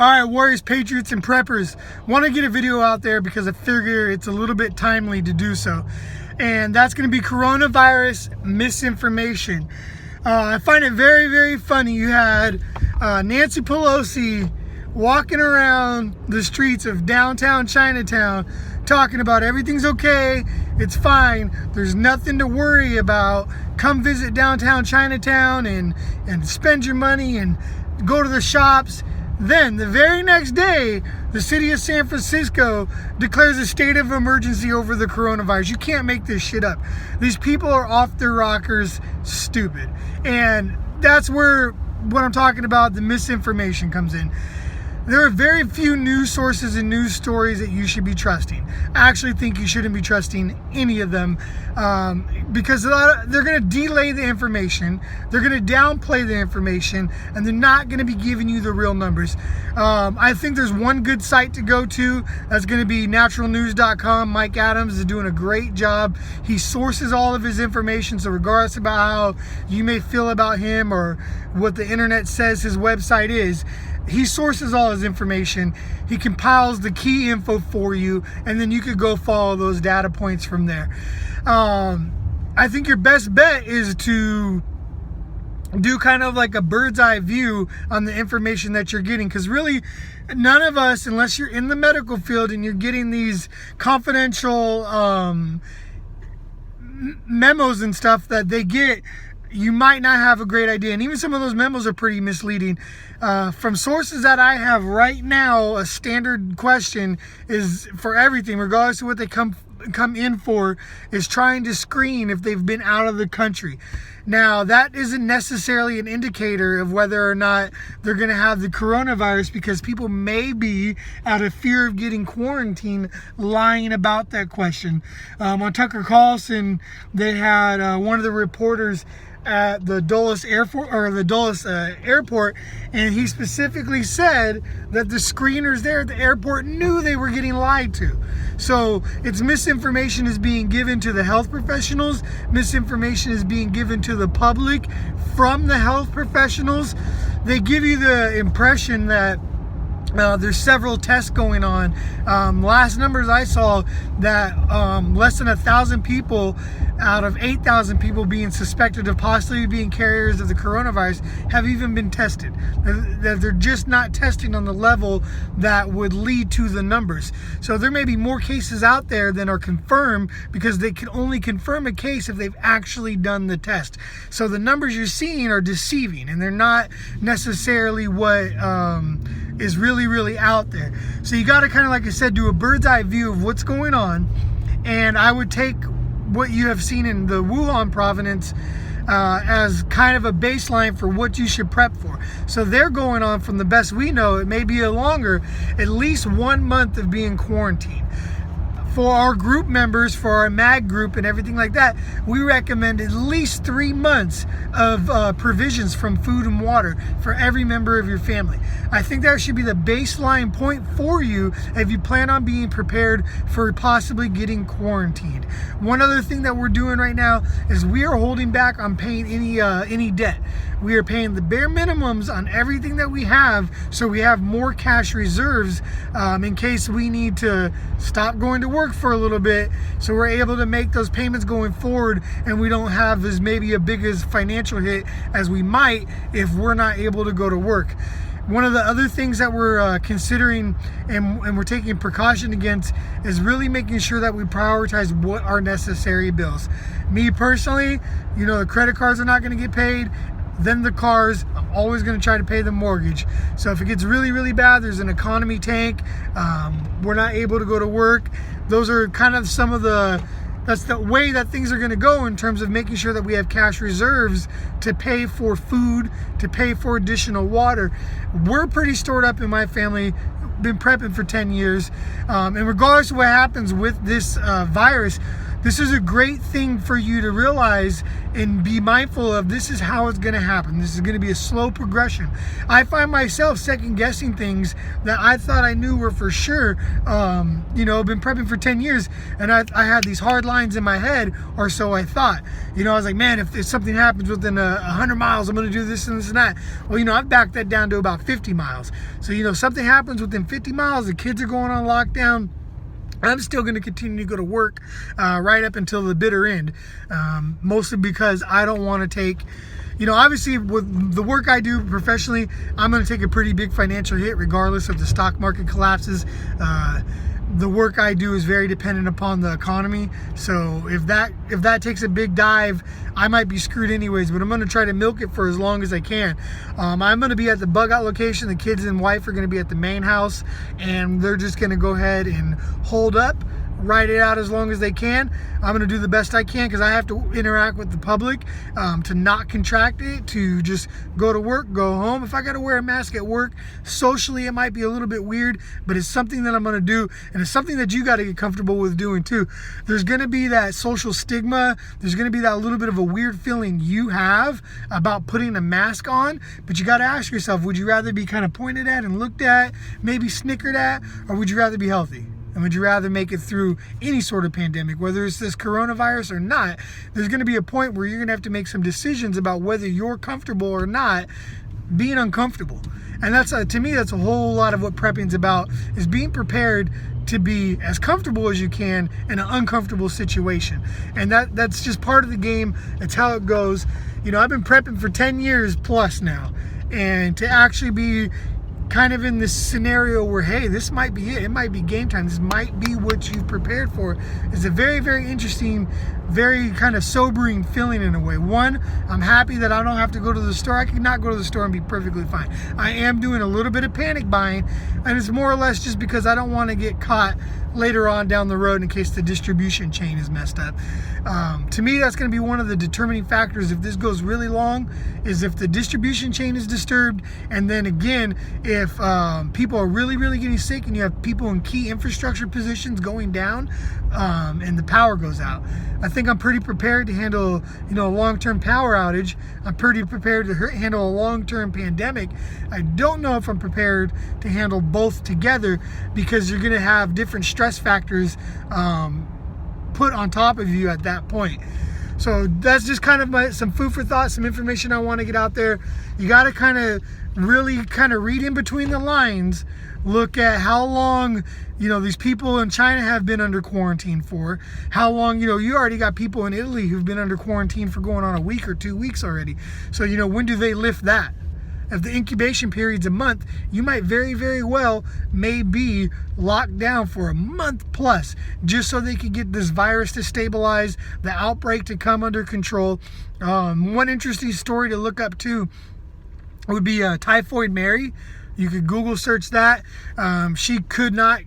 All right, Warriors, Patriots, and Preppers. Want to get a video out there because I figure it's a little bit timely to do so. And that's going to be coronavirus misinformation. I find it very, very funny. You had Nancy Pelosi walking around the streets of downtown Chinatown talking about everything's okay, it's fine, there's nothing to worry about. Come visit downtown Chinatown and spend your money and go to the shops. Then the very next day, the city of San Francisco declares a state of emergency over the coronavirus. You can't make this shit up. These people are off their rockers, stupid. And that's where what I'm talking about, the misinformation, comes in. There are very few news sources and news stories that you should be trusting. I actually think you shouldn't be trusting any of them because they're going to delay the information, they're going to downplay the information, and they're not going to be giving you the real numbers. I think there's one good site to go to. That's going to be naturalnews.com. Mike Adams is doing a great job. He sources all of his information, so regardless about how you may feel about him or what the internet says his website is, he sources all his information. He compiles the key info for you, and then you could go follow those data points from there. I think your best bet is to do kind of like a bird's eye view on the information that you're getting, because really none of us, unless you're in the medical field and you're getting these confidential memos and stuff that they get, you might not have a great idea. And even some of those memos are pretty misleading. From sources that I have right now, a standard question is for everything, regardless of what they come in for, is trying to screen if they've been out of the country. Now, that isn't necessarily an indicator of whether or not they're going to have the coronavirus, because people may be, out of fear of getting quarantined, lying about that question. On Tucker Carlson, they had one of the reporters at the Dulles Airport, and he specifically said that the screeners there at the airport knew they were getting lied to. So it's misinformation is being given to the health professionals, misinformation is being given to the public from the health professionals. They give you the impression that there's several tests going on. Last numbers I saw, that less than 1,000 people out of 8,000 people being suspected of possibly being carriers of the coronavirus have even been tested. They're just not testing on the level that would lead to the numbers. So there may be more cases out there than are confirmed, because they can only confirm a case if they've actually done the test. So the numbers you're seeing are deceiving, and they're not necessarily what is really out there. So you got to kind of, like I said, do a bird's eye view of what's going on. And I would take what you have seen in the Wuhan province as kind of a baseline for what you should prep for. So they're going on, from the best we know, it may be a longer, at least 1 month of being quarantined. For our group members, for our MAG group and everything like that, we recommend at least 3 months of provisions from food and water for every member of your family. I think that should be the baseline point for you if you plan on being prepared for possibly getting quarantined. One other thing that we're doing right now is we are holding back on paying any debt. We are paying the bare minimums on everything that we have, so we have more cash reserves in case we need to stop going to work for a little bit, so we're able to make those payments going forward, and we don't have as maybe a big as financial hit as we might if we're not able to go to work. One of the other things that we're considering and we're taking precaution against is really making sure that we prioritize what are necessary bills. Me personally, the credit cards are not going to get paid. Then the cars, I'm always going to try to pay the mortgage. So if it gets really bad, there's an economy tank, we're not able to go to work. Those are kind of that's the way that things are going to go in terms of making sure that we have cash reserves to pay for food, to pay for additional water. We're pretty stored up in my family, been prepping for 10 years. And regardless of what happens with this virus, this is a great thing for you to realize and be mindful of. This is how it's going to happen. This is going to be a slow progression. I find myself second guessing things that I thought I knew were for sure. I've been prepping for 10 years and I had these hard lines in my head, or so I thought. I was like, man, if something happens within 100 miles, I'm going to do this and this and that. Well, I've backed that down to about 50 miles. So, something happens within 50 miles, the kids are going on lockdown, I'm still going to continue to go to work right up until the bitter end, mostly because I don't want to take, obviously with the work I do professionally, I'm going to take a pretty big financial hit regardless if the stock market collapses. The work I do is very dependent upon the economy, so if that takes a big dive, I might be screwed anyways, but I'm going to try to milk it for as long as I can. I'm going to be at the bug out location. The kids and wife are going to be at the main house, and they're just going to go ahead and hold up, ride it out as long as they can. I'm going to do the best I can because I have to interact with the public to not contract it, to just go to work, go home. If I got to wear a mask at work, socially it might be a little bit weird, but it's something that I'm going to do, and it's something that you got to get comfortable with doing too. There's going to be that social stigma. There's going to be that little bit of a weird feeling you have about putting a mask on, but you got to ask yourself, would you rather be kind of pointed at and looked at, maybe snickered at, or would you rather be healthy? And would you rather make it through any sort of pandemic, whether it's this coronavirus or not? There's going to be a point where you're going to have to make some decisions about whether you're comfortable or not being uncomfortable. And that's, to me, that's a whole lot of what prepping's about, is being prepared to be as comfortable as you can in an uncomfortable situation. And that's just part of the game. It's how it goes. I've been prepping for 10 years plus now. And to actually be kind of in this scenario where, hey, this might be it might be game time, this might be what you've prepared for, is a very, very interesting, very kind of sobering feeling in a way. One, I'm happy that I don't have to go to the store. I can not go to the store and be perfectly fine. I am doing a little bit of panic buying, and it's more or less just because I don't want to get caught later on down the road in case the distribution chain is messed up. To me, that's going to be one of the determining factors if this goes really long, is if the distribution chain is disturbed, and then again, if people are really, really getting sick and you have people in key infrastructure positions going down, and the power goes out. I think I'm pretty prepared to handle, a long-term power outage. I'm pretty prepared to handle a long-term pandemic. I don't know if I'm prepared to handle both together, because you're going to have different stress factors put on top of you at that point. So that's just kind of some food for thought, some information I want to get out there. You got to kind of really kind of read in between the lines, look at how long, these people in China have been under quarantine for, how long, you already got people in Italy who've been under quarantine for going on a week or 2 weeks already. So, when do they lift that? If the incubation period's a month, you might very, very well may be locked down for a month plus, just so they could get this virus to stabilize, the outbreak to come under control. One interesting story to look up too would be Typhoid Mary. You could Google search that. She could not,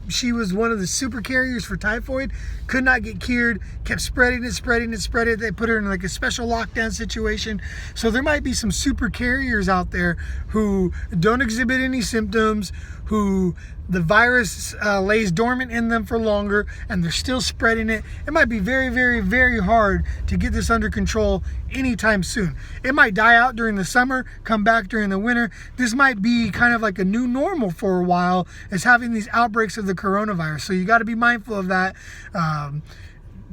she was one of the super carriers for typhoid, could not get cured, kept spreading it. They put her in a special lockdown situation. So there might be some super carriers out there who don't exhibit any symptoms, who the virus lays dormant in them for longer, and they're still spreading it. It might be very, very, very hard to get this under control anytime soon. It might die out during the summer, come back during the winter. This might be kind of like a new normal for a while, is having these outbreaks of the coronavirus. So you got to be mindful of that.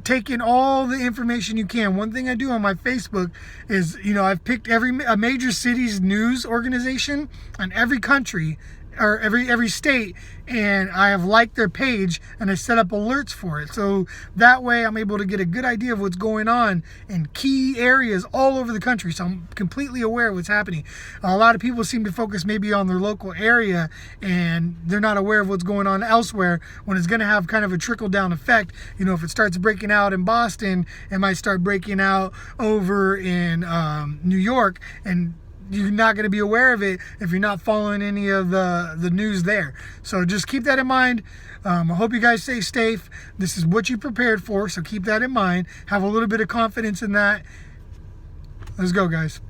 Take in all the information you can. One thing I do on my Facebook is, I've picked a major city's news organization on every country, or every state, and I have liked their page, and I set up alerts for it. So that way I'm able to get a good idea of what's going on in key areas all over the country. So I'm completely aware of what's happening. A lot of people seem to focus maybe on their local area, and they're not aware of what's going on elsewhere, when it's going to have kind of a trickle-down effect. If it starts breaking out in Boston, it might start breaking out over in New York, and you're not going to be aware of it if you're not following any of the news there. So just keep that in mind. I hope you guys stay safe. This is what you prepared for, so keep that in mind. Have a little bit of confidence in that. Let's go, guys.